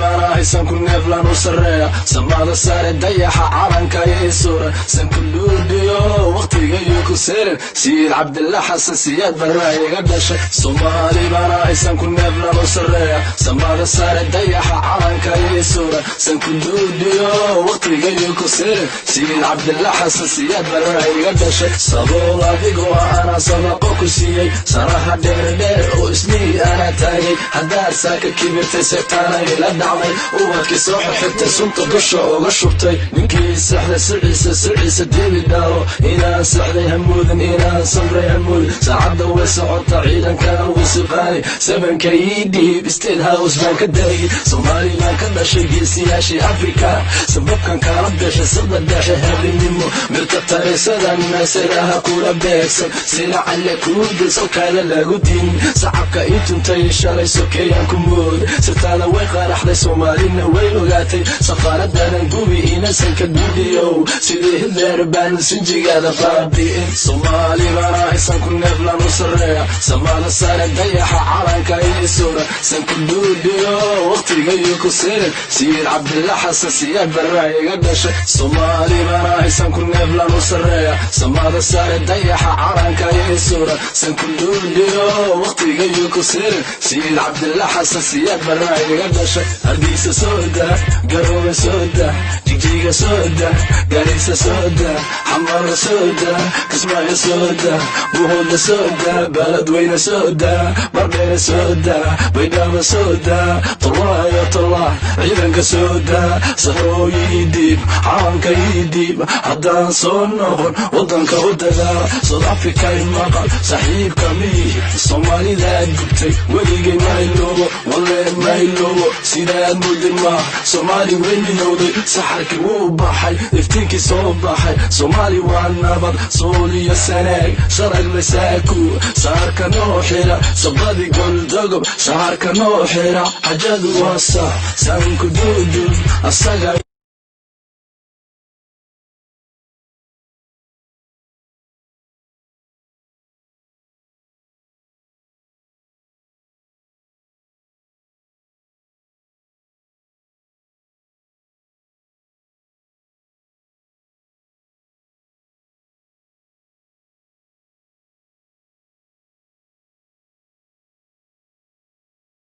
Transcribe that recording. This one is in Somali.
bana haysan ku neeflan u sareeya samada sare dayaxa calanka yeesura san kulludiyo waqtiga ku seerin Siid Cabdillah Xasan Siyaad baraayiga dhashay Soomaali bana haysan ku neeflan u sareeya samada sare dayaxa calanka yeesura san kulludiyo waqtiga ku seerin Siid Cabdillah Xasan Siyaad baraayiga dhashay sabol adigu ana sabaqo ku siiyay saraha dheer oo ismii ana taagay hadaa saaka kibirtay seetana ila dhacday وقت صاح حتى سنت قشة وقشبتي نكي سحلة سعيسة ديبي دارو إنا سحلة همودن إنا صبري همود سعد وسعود تعيدا كانوا وسقاني سبن كيدي بستيل هاوس بانك الداي صومالي ما كان شيء سياشي أفريكا سبب كان ردش سبب الداش هذي نمو مرتبطة سدا الناس لها كولا بيكسن سيلا على كود سوكالا لاغودين سعبك إيتن تيشا ليسو كيان كمود ستالا ويقا رحلي Soomaalina way ogaatay safaaradan gubi inasan ka duudiyo sidii leerban sinjigaada faabtiin Soomaali bana haysan ku neeflan u sareeya samada sare dayaxa calanka yeesura san ku duudiyo waqtiga ku seerin Siid Cabdillah Xasan Siyaad baraayiga dhashay Soomaali bana haysan ku neeflan u sareeya samada sare dayaxa calanka yeesura san ku duudiyo waqtiga ku seerin Siid Cabdillah Xasan Siyaad baraayiga dhashay Hargeysa soda garowe soda jigjiga soda garissa soda xamar soda kismaayo soda buhooda soda baladweyne soda bardheere soda baydhabo soda tallah ciidanka soda sahrooyidiib calankayidiib haddaan soo noqon wadanka u dagaal South Africa maqal saaxiibka miyi Soomaalida gubtay weligay mayloobo walee mayloobo sidaad mudin ma Soomaali weynowday saxarkii wuu baxay iftiinkii soo baxay Soomaali waa nabad sooliyo sanaag sharag lasaaku saarka noo xira sabadi goldogob saarka noo xira xajadu waa sax sanku duudub asaga